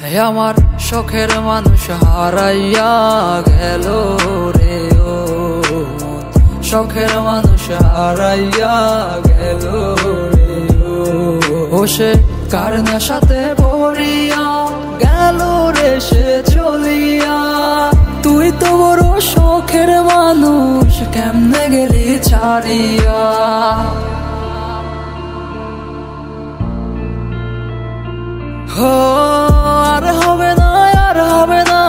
আমার শখের মানুষ হারাইয়া গেল রে ও শখের মানুষ হারাইয়া গেল রে ও সে কার নেশাতে পড়িয়া গেল রে সে চলিয়া তুই তো বড় শখের মানুষ কেমনে গেলি ছাড়িয়া আর হবে না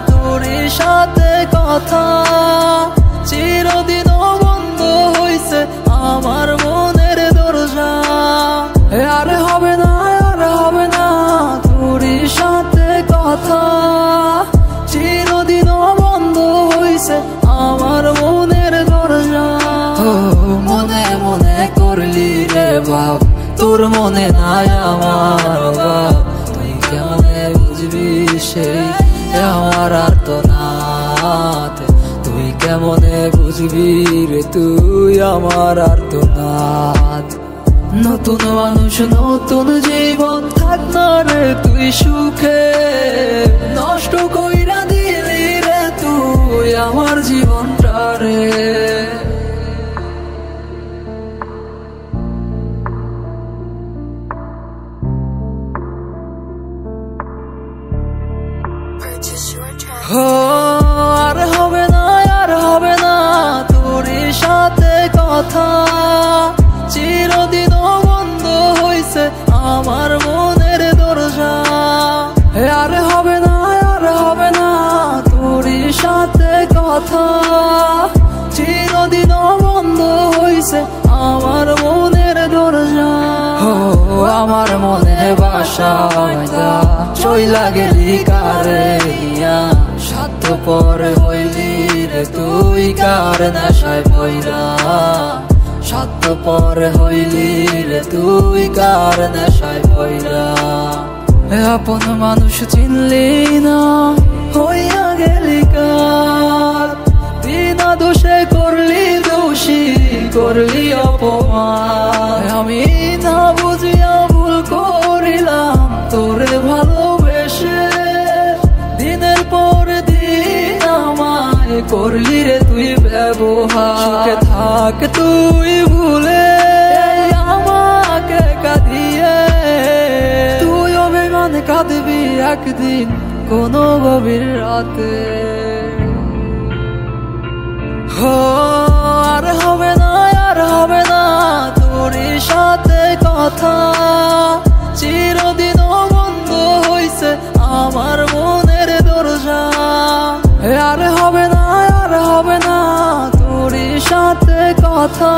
তোর সাথে কথা চিরদিন বন্ধ হইছে আমার মনের দরজা আর হবে না তোর সাথে কথা চিরদিন বন্ধ হইছে আমার মনের দরজা মনে মনে করলি রে বাপ তোর মনে নাই আমার বাপ তুই কেমনে বুঝবি সেই আমার আর তো নাথ তুই কেমনে বুঝবি রে তুই আমার আর তো নাথ নতুন মানুষ নতুন জীবন থাক না রে তুই সুখে নষ্ট কইরা দিলি রে তুই আমার জীবনটা রে আর হবে না তোর সাথে কথা চিরদিন বন্ধ হইছে আমার মনের দরজা আর হবে না তোর সাথে কথা চিরদিন বন্ধ হইছে আমার মনের দরজা আমার মনে বাসা চইলা গেলি কারে স্বার্থপর হইলি রে তুই কার নেশায় পইরা স্বার্থপর হইলি রে তুই কার নেশায় পইরা আপন মানুষ চিনলি না হইয়া গেলি কার বিনা দোষে করলি দোষী করলি অপমান আমি না বুঝিয়া ভুল করিলাম তোরে ভালোবেসে দিনের পর দিন আমায় করলি রে তুই ব্যবহার থাক তুই ভুলে আমাকে কাঁদিয়ে তুই অভিমান কাঁদবি একদিন কোনো গভীর রাতে আর হবে না তোর সাথে কথা চিরদিন বন্ধ হইছে আমার মনের দরজা আর হবে না তোর সাথে কথা